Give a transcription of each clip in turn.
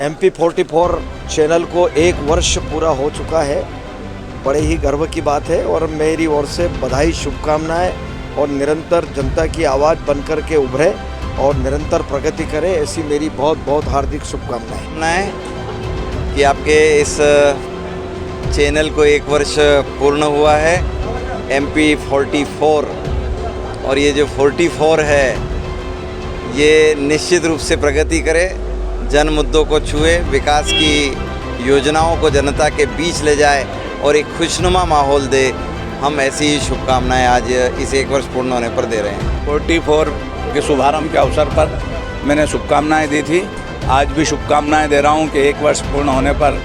MP44 channel को 1 वर्ष पूरा हो चुका है। बड़े ही गर्व की बात है और मेरी ओर से बधाई, शुभकामनाएं और निरंतर जनता की आवाज़ बनकर के उभरे और निरंतर प्रगति करे, ऐसी मेरी बहुत बहुत हार्दिक शुभकामनाएं कि आपके इस चैनल को 1 वर्ष पूर्ण हुआ है, MP44। और ये जो 44 है ये निश्चित रूप से प्रगति करे, जन मुद्दों को छुए, विकास की योजनाओं को जनता के बीच ले जाए और एक खुशनुमा माहौल दे। हम ऐसी ही शुभकामनाएं आज इस 1 वर्ष पूर्ण होने पर दे रहे हैं। 44 के शुभारंभ के अवसर पर मैंने शुभकामनाएं दी थी, आज भी शुभकामनाएं दे रहा हूं कि 1 वर्ष पूर्ण होने पर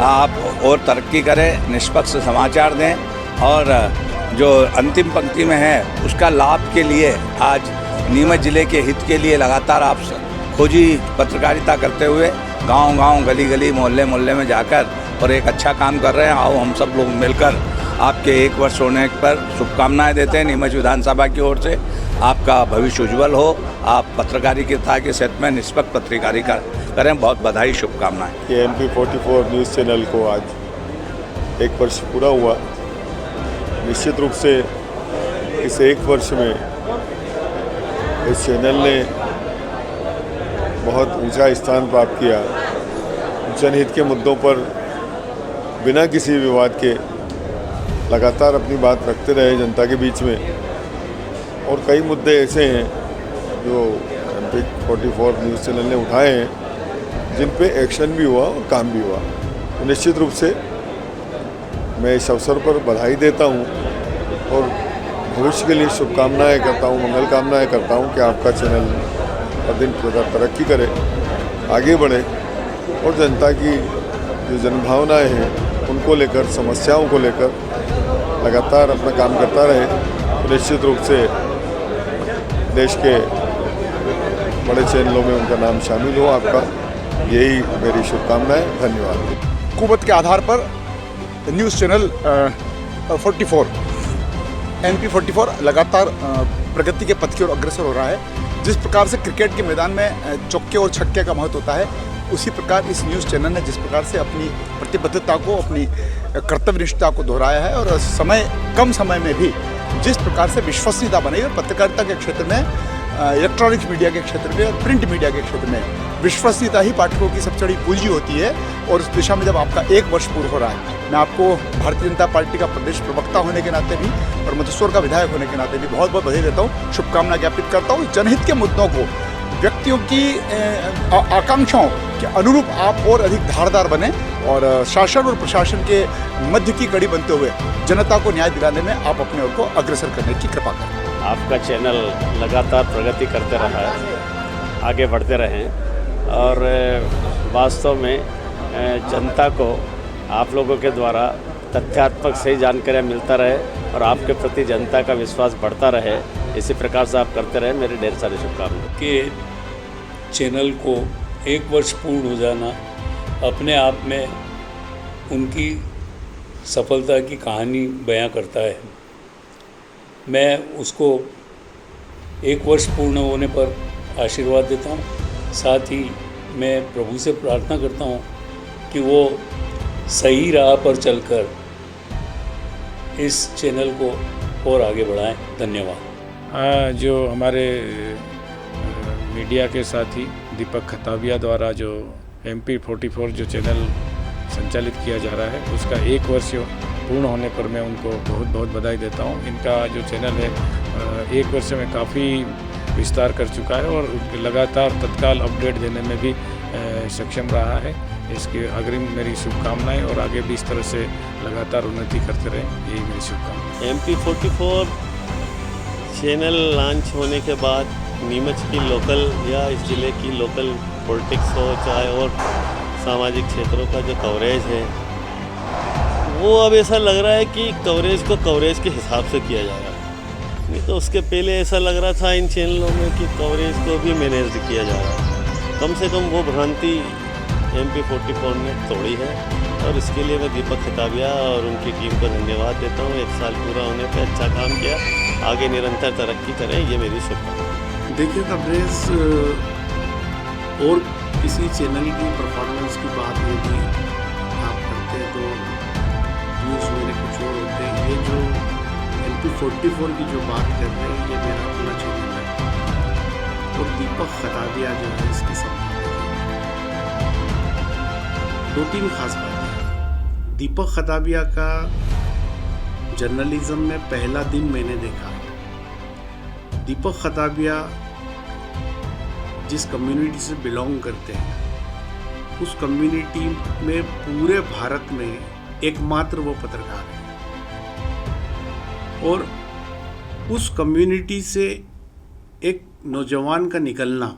आप और तरक्की करें, निष्पक्ष समाचार दें और जो अंतिम पंक्ति में है उसका लाभ के लिए आज नीमच ज़िले के हित के लिए लगातार आप खोजी पत्रकारिता करते हुए गांव-गांव, गली-गली, मोहल्ले-मोहल्ले में जाकर और एक अच्छा काम कर रहे हैं। आओ हम सब लोग मिलकर आपके 1 वर्ष होने पर शुभकामनाएं देते हैं। नीमच विधानसभा की ओर से आपका भविष्य उज्जवल हो, आप पत्रकारिता के क्षेत्र में निष्पक्ष पत्रकारिता करें। बहुत बधाई, शुभकामनाएं। कि MP44 न्यूज़ चैनल को आज 1 वर्ष पूरा हुआ। निश्चित रूप से इस 1 वर्ष में इस चैनल ने बहुत ऊंचा स्थान प्राप्त किया। जनहित के मुद्दों पर बिना किसी विवाद के लगातार अपनी बात रखते रहे जनता के बीच में। और कई मुद्दे ऐसे हैं जो MP44 न्यूज़ चैनल ने उठाए हैं जिन पे एक्शन भी हुआ और काम भी हुआ। तो निश्चित रूप से मैं इस अवसर पर बधाई देता हूं और भविष्य के लिए शुभकामनाएं करता हूं, मंगल कामनाएं करता हूं कि आपका चैनल हर दिन तरक्की करे, आगे बढ़े और जनता की जो जनभावनाएं हैं उनको लेकर, समस्याओं को लेकर लगातार अपना काम करता रहे। तो निश्चित रूप से देश के बड़े चैनलों में उनका नाम शामिल हो। आपका यही मेरी शुभकामनाएं। धन्यवाद। हुकूमत के आधार पर न्यूज़ चैनल 44 MP44 लगातार प्रगति के पथ की ओर अग्रसर हो रहा है। जिस प्रकार से क्रिकेट के मैदान में चौके और छक्के का महत्व होता है, उसी प्रकार इस न्यूज़ चैनल ने जिस प्रकार से अपनी प्रतिबद्धता को, अपनी कर्तव्यनिष्ठता को दोहराया है और कम समय में भी जिस प्रकार से विश्वसनीयता बनाई और पत्रकारिता के क्षेत्र में, इलेक्ट्रॉनिक्स मीडिया के क्षेत्र में और प्रिंट मीडिया के क्षेत्र में विश्वसनीयता ही पाठकों की सबसे बड़ी पूंजी होती है। और इस दिशा में जब आपका 1 वर्ष पूर्ण हो रहा है, मैं आपको भारतीय जनता पार्टी का प्रदेश प्रवक्ता होने के नाते भी और मंदसौर का विधायक होने के नाते भी बहुत बहुत बधाई देता हूँ, शुभकामना ज्ञापित करता हूँ। जनहित के मुद्दों को, व्यक्तियों की आकांक्षाओं के अनुरूप आप और अधिक धारदार बने और शासन और प्रशासन के मध्य की कड़ी बनते हुए जनता को न्याय दिलाने में आप अपने ओर को अग्रसर करने की कृपा करें। आपका चैनल लगातार प्रगति करते रहा है, आगे बढ़ते रहें और वास्तव में जनता को आप लोगों के द्वारा तथ्यात्मक सही जानकारियाँ मिलता रहे और आपके प्रति जनता का विश्वास बढ़ता रहे। इसी प्रकार से आप करते रहे। मेरी ढेर सारी शुभकामनाएं। के चैनल को 1 वर्ष पूर्ण हो जाना अपने आप में उनकी सफलता की कहानी बयां करता है। मैं उसको 1 वर्ष पूर्ण होने पर आशीर्वाद देता हूँ। साथ ही मैं प्रभु से प्रार्थना करता हूँ कि वो सही राह पर चलकर इस चैनल को और आगे बढ़ाएं। धन्यवाद। जो हमारे मीडिया के साथी दीपक खताबिया द्वारा जो MP44 जो चैनल संचालित किया जा रहा है, उसका 1 वर्ष पूर्ण होने पर मैं उनको बहुत बहुत बधाई देता हूँ। इनका जो चैनल है 1 वर्ष में काफ़ी विस्तार कर चुका है और लगातार तत्काल अपडेट देने में भी सक्षम रहा है। इसके अग्रिम मेरी शुभकामनाएं और आगे भी इस तरह से लगातार उन्नति करते रहें, यही मेरी शुभकामनाएं। MP44 चैनल लॉन्च होने के बाद नीमच की लोकल या इस ज़िले की लोकल पॉलिटिक्स हो, चाहे और सामाजिक क्षेत्रों का जो कवरेज है, वो अब ऐसा लग रहा है कि कवरेज को कवरेज के हिसाब से किया जा रहा है। नहीं तो उसके पहले ऐसा लग रहा था इन चैनलों में कि कवरेज को भी मैनेज किया जा रहा है। कम से कम वो भ्रांति MP44 ने तोड़ी है और इसके लिए मैं दीपक खताबिया और उनकी टीम को धन्यवाद देता हूँ। 1 साल पूरा होने पर अच्छा काम किया, आगे निरंतर तरक्की करें, ये मेरी शुभकामना। देखिए, कवरेज और किसी चैनल की परफॉर्मेंस की बात यदि आप करते हैं तो न्यूज़ मेरे कुछ और होते हैं। ये जो MP44 की जो बात कर रहे हैं ये मेरा अपना चैनल है और दीपक खताबिया जो है इसके संपादक हैं। 2-3 खास बातें। दीपक खताबिया का जर्नलिज्म में पहला दिन मैंने देखा। दीपक खताबिया जिस कम्युनिटी से बिलोंग करते हैं उस कम्युनिटी में पूरे भारत में एकमात्र वो पत्रकार हैं और उस कम्युनिटी से एक नौजवान का निकलना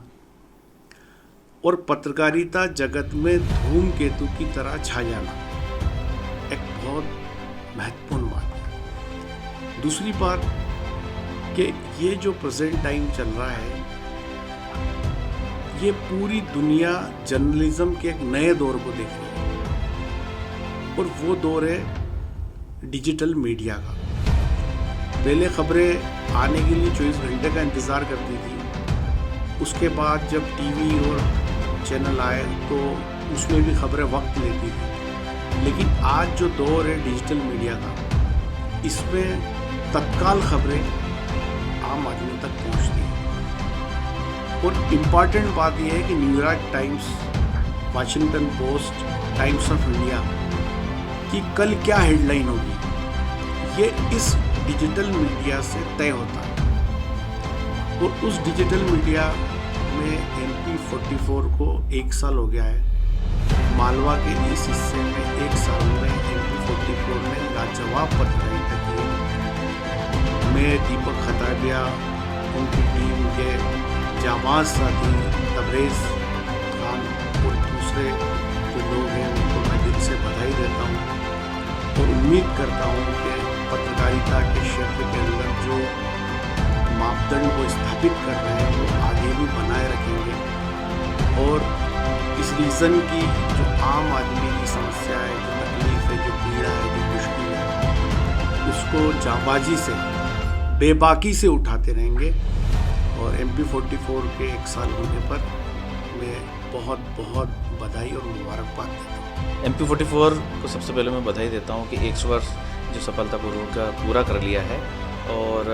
और पत्रकारिता जगत में धूमकेतु की तरह छा जाना एक बहुत महत्वपूर्ण बात है। दूसरी बात कि ये जो प्रेजेंट टाइम चल रहा है ये पूरी दुनिया जर्नलिज्म के एक नए दौर को देख रही है और वो दौर है डिजिटल मीडिया का। पहले खबरें आने के लिए 24 घंटे का इंतज़ार करती थी, उसके बाद जब टीवी और चैनल आए तो उसमें भी खबरें वक्त लेती थी। लेकिन आज जो दौर है डिजिटल मीडिया का, इसमें तत्काल खबरें आम आदमी तक पहुंचती हैं। और इम्पॉर्टेंट बात यह है कि New York times, Washington post, times of India की कल क्या हेडलाइन होगी ये इस डिजिटल मीडिया से तय होता है। और उस डिजिटल मीडिया में MP44 को 1 साल हो गया है। मालवा के इस हिस्से में 1 साल में MP44 ने लाजवाब पत्रकारिता की है। मैं दीपक खताबिया, उनकी टीम के जाबाज साथी तबरेज़ खान और दूसरे जो लोग हैं उनको मैं दिल से बधाई देता हूँ और उम्मीद करता हूँ कि पत्रकारिता के क्षेत्र के अंदर जो मापदंड को स्थापित कर रहे हैं वो आगे भी बनाए रखेंगे और इस रीज़न की जो आम आदमी की समस्या है, जो तकलीफ है, जो पीड़ा है, जो मुश्किल है, उसको जाबाजी से, बेबाकी से उठाते रहेंगे। और MP44 के 1 साल होने पर मैं बहुत बहुत बधाई और मुबारकबाद देता हूँ। MP44 को सबसे पहले मैं बधाई देता हूँ कि 100 वर्ष जो सफलतापूर्वक पूरा कर लिया है और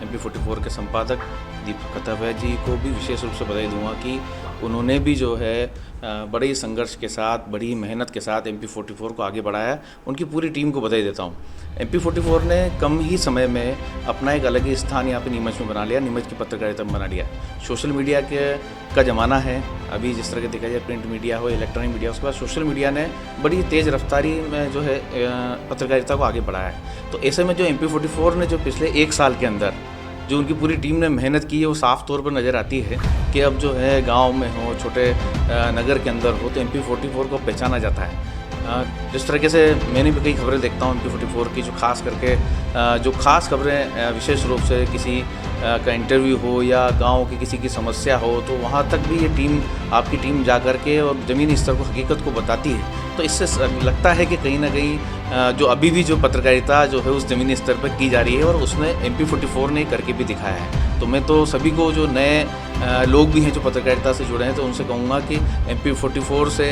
MP44 के संपादक दीपक खताबिया जी को भी विशेष रूप से बधाई दूंगा कि उन्होंने भी जो है बड़े ही संघर्ष के साथ, बड़ी मेहनत के साथ MP44 को आगे बढ़ाया। उनकी पूरी टीम को बधाई देता हूँ। MP44 ने कम ही समय में अपना एक अलग ही स्थान यहाँ पे नीमच में बना लिया, नीमच की पत्रकारिता में बना लिया। सोशल मीडिया का ज़माना है अभी, जिस तरह के देखा जाए प्रिंट मीडिया हो, इलेक्ट्रॉनिक मीडिया, उसके बाद सोशल मीडिया ने बड़ी तेज़ रफ्तारी में जो है पत्रकारिता को आगे बढ़ाया है। तो ऐसे में जो MP44 ने जो पिछले 1 साल के अंदर जो उनकी पूरी टीम ने मेहनत की है वो साफ़ तौर पर नज़र आती है कि अब जो है गांव में हो, छोटे नगर के अंदर हो, तो MP44 को पहचाना जाता है। जिस तरीके से मैंने भी कई खबरें देखता हूँ MP44 की, जो खास करके जो खास खबरें विशेष रूप से किसी का इंटरव्यू हो या गांव की किसी की समस्या हो, तो वहाँ तक भी ये टीम, आपकी टीम जा कर के और ज़मीनी स्तर को, हकीकत को बताती है। तो इससे लगता है कि कहीं ना कहीं जो अभी भी जो पत्रकारिता जो है उस ज़मीनी स्तर पर की जा रही है और उसमें MP44 ने करके भी दिखाया है। तो मैं तो सभी को, जो नए लोग भी हैं जो पत्रकारिता से जुड़े हैं, तो उनसे कहूँगा कि MP44 से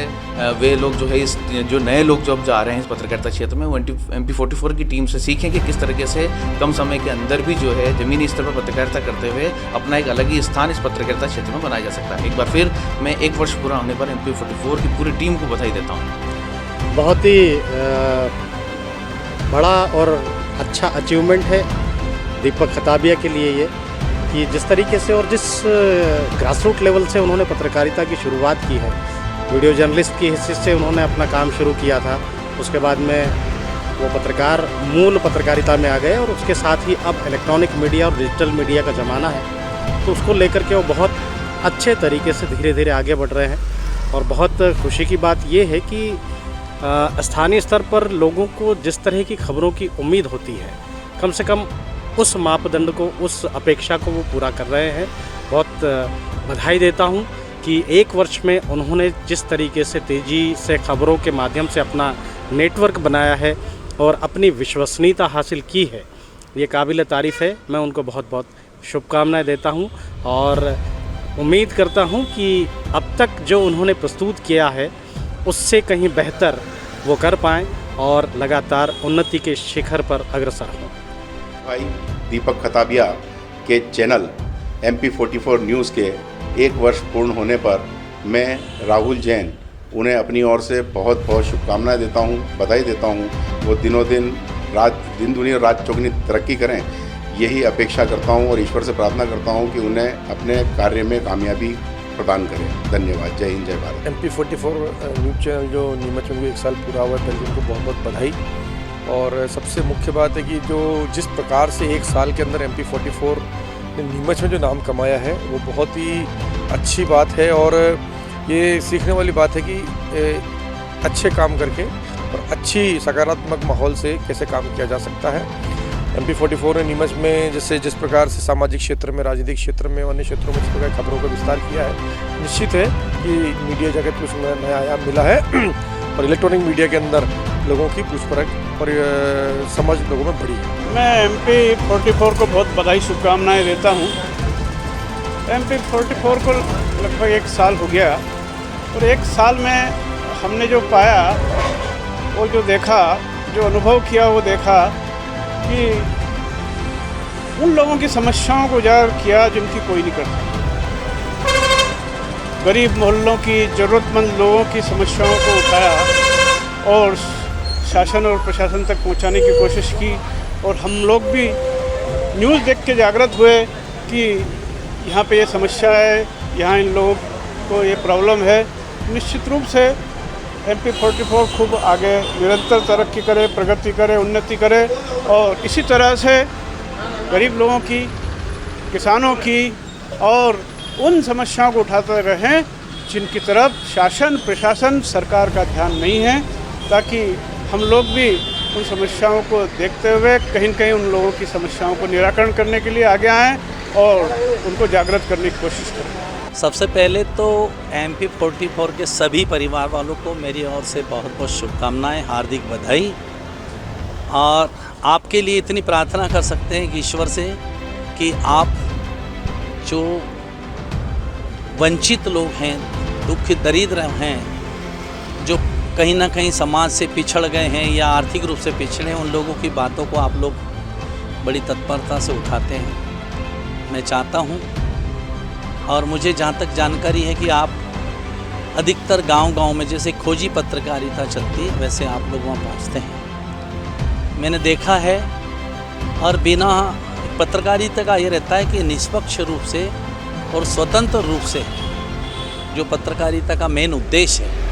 वे लोग जो है इस जो नए लोग जो अब जा रहे हैं इस पत्रकारिता क्षेत्र में, वो MP44 की टीम से सीखें कि किस तरीके से कम समय के अंदर भी जो है ज़मीनी स्तर पर पत्रकारिता करते हुए अपना एक अलग ही स्थान इस पत्रकारिता क्षेत्र में बनाया जा सकता है। एक बार फिर मैं 1 वर्ष पूरा होने पर MP44 की पूरी टीम को बधाई देता हूँ। बहुत ही बड़ा और अच्छा अचीवमेंट है दीपक खताबिया के लिए ये, कि जिस तरीके से और जिस ग्रासरूट लेवल से उन्होंने पत्रकारिता की शुरुआत की है। वीडियो जर्नलिस्ट की हैसियत से उन्होंने अपना काम शुरू किया था, उसके बाद में वो मूल पत्रकारिता में आ गए और उसके साथ ही अब इलेक्ट्रॉनिक मीडिया और डिजिटल मीडिया का ज़माना है, तो उसको लेकर के वो बहुत अच्छे तरीके से धीरे धीरे आगे बढ़ रहे हैं। और बहुत खुशी की बात ये है कि स्थानीय स्तर पर लोगों को जिस तरह की खबरों की उम्मीद होती है, कम से कम उस मापदंड को, उस अपेक्षा को वो पूरा कर रहे हैं। बहुत बधाई देता हूँ कि 1 वर्ष में उन्होंने जिस तरीके से तेज़ी से खबरों के माध्यम से अपना नेटवर्क बनाया है और अपनी विश्वसनीयता हासिल की है, ये काबिल तारीफ़ है। मैं उनको बहुत बहुत शुभकामनाएं देता हूँ और उम्मीद करता हूँ कि अब तक जो उन्होंने प्रस्तुत किया है उससे कहीं बेहतर वो कर पाएँ और लगातार उन्नति के शिखर पर अग्रसर हों। भाई दीपक खताबिया के चैनल MP44 न्यूज़ के 1 वर्ष पूर्ण होने पर मैं राहुल जैन उन्हें अपनी ओर से बहुत बहुत शुभकामनाएं देता हूं, बधाई देता हूं। वो दिनों दिन दिन दुनी और रात चौगुनी तरक्की करें, यही अपेक्षा करता हूं और ईश्वर से प्रार्थना करता हूं कि उन्हें अपने कार्य में कामयाबी प्रदान करें। धन्यवाद। जय हिंद, जय भारत। MP44 न्यूज़ चैनल जो नीमच में 1 साल पूरा हुआ है, पहले उनको बहुत बहुत बधाई। और सबसे मुख्य बात है कि जो जिस प्रकार से 1 साल के अंदर MP44 ने नीमच में जो नाम कमाया है वो बहुत ही अच्छी बात है और ये सीखने वाली बात है कि अच्छे काम करके और अच्छी सकारात्मक माहौल से कैसे काम किया जा सकता है। MP44 ने नीमच में जैसे जिस प्रकार से सामाजिक क्षेत्र में, राजनीतिक क्षेत्र में, अन्य क्षेत्रों में जिस प्रकार खबरों का विस्तार किया है, निश्चित है कि मीडिया जगत को उसमें नया आयाम मिला है और इलेक्ट्रॉनिक मीडिया के अंदर लोगों की पूछपरख और समझ लोगों में बढ़ी है। मैं MP44 को बहुत बधाई शुभकामनाएं देता हूं। MP44 को लगभग 1 साल हो गया और 1 साल में हमने जो पाया, वो जो देखा, जो अनुभव किया, वो देखा कि उन लोगों की समस्याओं को उजागर किया जिनकी कोई नहीं करता। गरीब मोहल्लों की, ज़रूरतमंद लोगों की समस्याओं को उठाया और शासन और प्रशासन तक पहुंचाने की कोशिश की। और हम लोग भी न्यूज़ देख के जागृत हुए कि यहाँ पे ये समस्या है, यहाँ इन लोगों को ये प्रॉब्लम है। निश्चित रूप से MP44 खूब आगे निरंतर तरक्की करे, प्रगति करे, उन्नति करे और इसी तरह से गरीब लोगों की, किसानों की और उन समस्याओं को उठाते रहें जिनकी तरफ शासन, प्रशासन, सरकार का ध्यान नहीं है, ताकि हम लोग भी उन समस्याओं को देखते हुए कहीं न कहीं उन लोगों की समस्याओं को निराकरण करने के लिए आगे आएँ और उनको जागृत करने की कोशिश करें। सबसे पहले तो MP44 के सभी परिवार वालों को मेरी ओर से बहुत बहुत शुभकामनाएं, हार्दिक बधाई। और आपके लिए इतनी प्रार्थना कर सकते हैं कि ईश्वर से कि आप जो वंचित लोग हैं, दुखित दरिद्र हैं, जो कहीं ना कहीं समाज से पिछड़ गए हैं या आर्थिक रूप से पिछड़े हैं, उन लोगों की बातों को आप लोग बड़ी तत्परता से उठाते हैं। मैं चाहता हूं और मुझे जहाँ तक जानकारी है कि आप अधिकतर गांव-गांव में जैसे खोजी पत्रकारिता चलती है, वैसे आप लोग वहाँ पहुँचते हैं। मैंने देखा है और बिना पत्रकारिता का ये रहता है कि निष्पक्ष रूप से और स्वतंत्र रूप से जो पत्रकारिता का मेन उद्देश्य है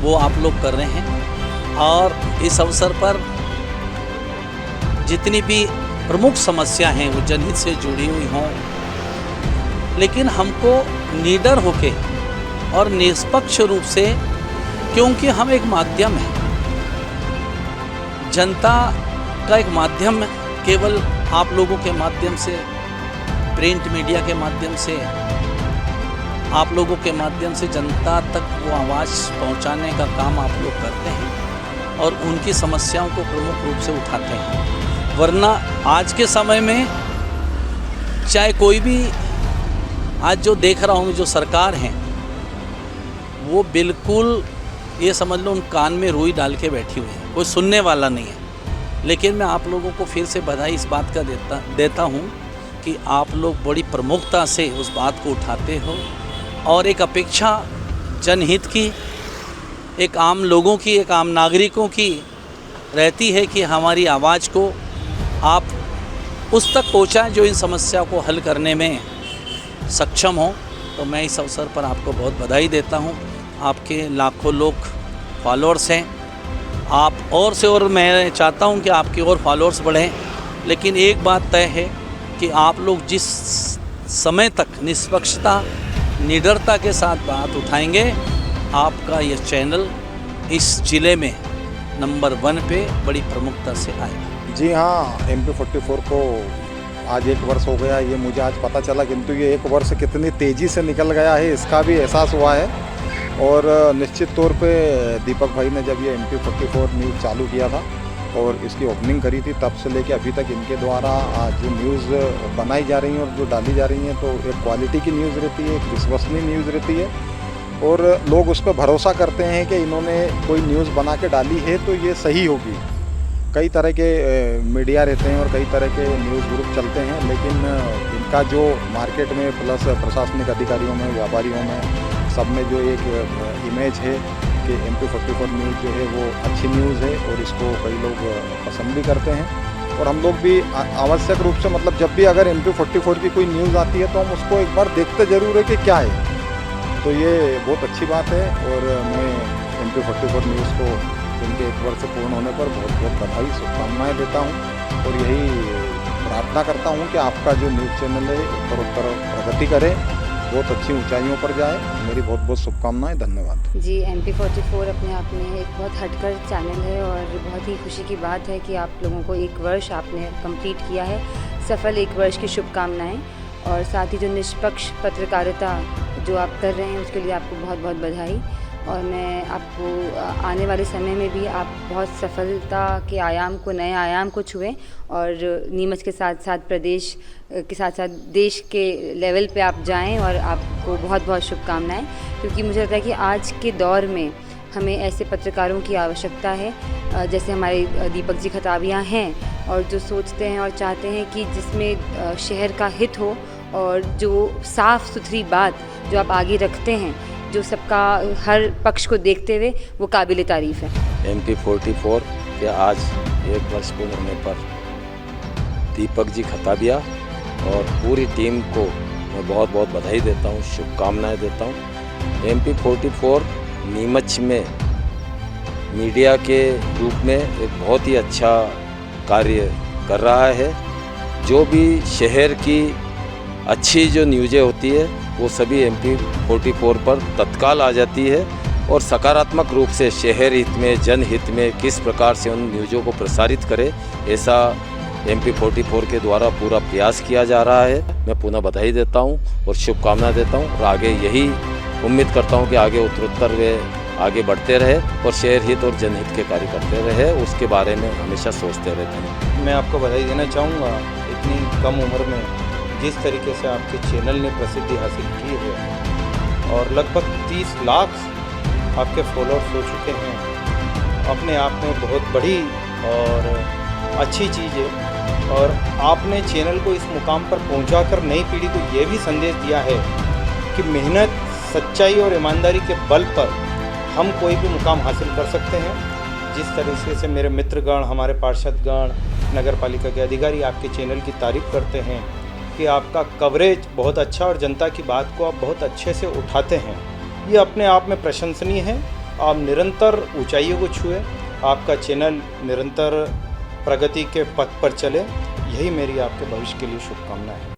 वो आप लोग कर रहे हैं। और इस अवसर पर जितनी भी प्रमुख समस्या हैं वो जनहित से जुड़ी हुई हों, लेकिन हमको निडर होके और निष्पक्ष रूप से, क्योंकि हम एक माध्यम हैं, जनता का एक माध्यम केवल आप लोगों के माध्यम से, प्रिंट मीडिया के माध्यम से, आप लोगों के माध्यम से जनता तक वो आवाज़ पहुंचाने का काम आप लोग करते हैं और उनकी समस्याओं को प्रमुख रूप से उठाते हैं। वरना आज के समय में चाहे कोई भी, आज जो देख रहा हूँ जो सरकार है वो बिल्कुल ये समझ लो उन कान में रुई डाल के बैठी हुई है, कोई सुनने वाला नहीं है। लेकिन मैं आप लोगों को फिर से बधाई इस बात का देता हूँ कि आप लोग बड़ी प्रमुखता से उस बात को उठाते हो और एक अपेक्षा जनहित की, एक आम लोगों की, एक आम नागरिकों की रहती है कि हमारी आवाज़ को आप उस तक पहुँचाएँ जो इन समस्या को हल करने में सक्षम हो। तो मैं इस अवसर पर आपको बहुत बधाई देता हूं। आपके लाखों लोग फॉलोअर्स हैं, आप और से और, मैं चाहता हूं कि आपके और फॉलोअर्स बढ़ें। लेकिन एक बात तय है कि आप लोग जिस समय तक निष्पक्षता, निडरता के साथ बात उठाएंगे, आपका यह चैनल इस ज़िले में नंबर 1 पे बड़ी प्रमुखता से आएगा। जी हाँ, MP44 को आज 1 वर्ष हो गया, ये मुझे आज पता चला, किंतु ये 1 वर्ष कितनी तेज़ी से निकल गया है इसका भी एहसास हुआ है। और निश्चित तौर पे दीपक भाई ने जब ये MP44 न्यूज़ चालू किया था और इसकी ओपनिंग करी थी, तब से लेके अभी तक इनके द्वारा जो न्यूज़ बनाई जा रही हैं और जो डाली जा रही हैं, तो एक क्वालिटी की न्यूज़ रहती है, एक विश्वसनीय न्यूज़ रहती है और लोग उस पर भरोसा करते हैं कि इन्होंने कोई न्यूज़ बना के डाली है तो ये सही होगी। कई तरह के मीडिया रहते हैं और कई तरह के न्यूज़ ग्रुप चलते हैं, लेकिन इनका जो मार्केट में प्लस प्रशासनिक अधिकारियों में, व्यापारियों में, सब में जो एक इमेज है कि MP44 न्यूज़ जो है वो अच्छी न्यूज़ है और इसको कई लोग पसंद भी करते हैं। और हम लोग भी आवश्यक रूप से मतलब जब भी अगर MP44 की कोई न्यूज़ आती है तो हम उसको एक बार देखते ज़रूर है कि क्या है। तो ये बहुत अच्छी बात है और मैं MP44 न्यूज़ को इनके 1 वर्ष पूर्ण होने पर बहुत बहुत बधाई, शुभकामनाएँ देता हूँ और यही प्रार्थना करता हूँ कि आपका जो न्यूज़ चैनल है उत्तर प्रगति करे, बहुत अच्छी ऊंचाइयों पर जाए। मेरी बहुत बहुत शुभकामनाएं, धन्यवाद। जी, MP44 अपने आप में एक बहुत हटकर चैनल है और बहुत ही खुशी की बात है कि आप लोगों को 1 वर्ष आपने कंप्लीट किया है। सफल 1 वर्ष की शुभकामनाएं और साथ ही जो निष्पक्ष पत्रकारिता जो आप कर रहे हैं उसके लिए आपको बहुत बहुत बधाई। और मैं आपको आने वाले समय में भी आप बहुत सफलता के आयाम को, नए आयाम को छुएं और नीमच के साथ साथ प्रदेश के साथ साथ देश के लेवल पे आप जाएं और आपको बहुत बहुत शुभकामनाएं, क्योंकि मुझे लगता है कि आज के दौर में हमें ऐसे पत्रकारों की आवश्यकता है जैसे हमारे दीपक जी खताबिया हैं और जो सोचते हैं और चाहते हैं कि जिसमें शहर का हित हो और जो साफ़ सुथरी बात जो आप आगे रखते हैं, जो सबका हर पक्ष को देखते हुए, वो काबिल तारीफ़ है। MP44 के आज 1 वर्ष पूर्ण होने पर दीपक जी खताबिया और पूरी टीम को मैं बहुत बहुत बधाई देता हूँ, शुभकामनाएं देता हूँ। MP44 नीमच में मीडिया के रूप में एक बहुत ही अच्छा कार्य कर रहा है। जो भी शहर की अच्छी जो न्यूज़ें होती है वो सभी MP44 पर तत्काल आ जाती है और सकारात्मक रूप से शहर हित में, जनहित में किस प्रकार से उन न्यूज़ों को प्रसारित करे, ऐसा MP44 के द्वारा पूरा प्रयास किया जा रहा है। मैं पुनः बधाई देता हूं और शुभकामना देता हूं और आगे यही उम्मीद करता हूं कि आगे उत्तरोत्तर वे आगे बढ़ते रहे और शहर हित और जनहित के कार्य करते रहे, उसके बारे में हमेशा सोचते रहते हैं। मैं आपको बधाई देना चाहूँगा, इतनी कम उम्र में जिस तरीके से आपके चैनल ने प्रसिद्धि हासिल की है और लगभग 30 लाख आपके फॉलोअर्स हो चुके हैं, अपने आप में बहुत बड़ी और अच्छी चीज़ है। और आपने चैनल को इस मुकाम पर पहुंचाकर नई पीढ़ी को ये भी संदेश दिया है कि मेहनत, सच्चाई और ईमानदारी के बल पर हम कोई भी मुकाम हासिल कर सकते हैं। जिस तरीके से मेरे मित्रगण, हमारे पार्षदगण, नगर पालिका के अधिकारी आपके चैनल की तारीफ़ करते हैं कि आपका कवरेज बहुत अच्छा और जनता की बात को आप बहुत अच्छे से उठाते हैं, ये अपने आप में प्रशंसनीय है। आप निरंतर ऊंचाइयों को छुए, आपका चैनल निरंतर प्रगति के पथ पर चले, यही मेरी आपके भविष्य के लिए शुभकामनाएं है।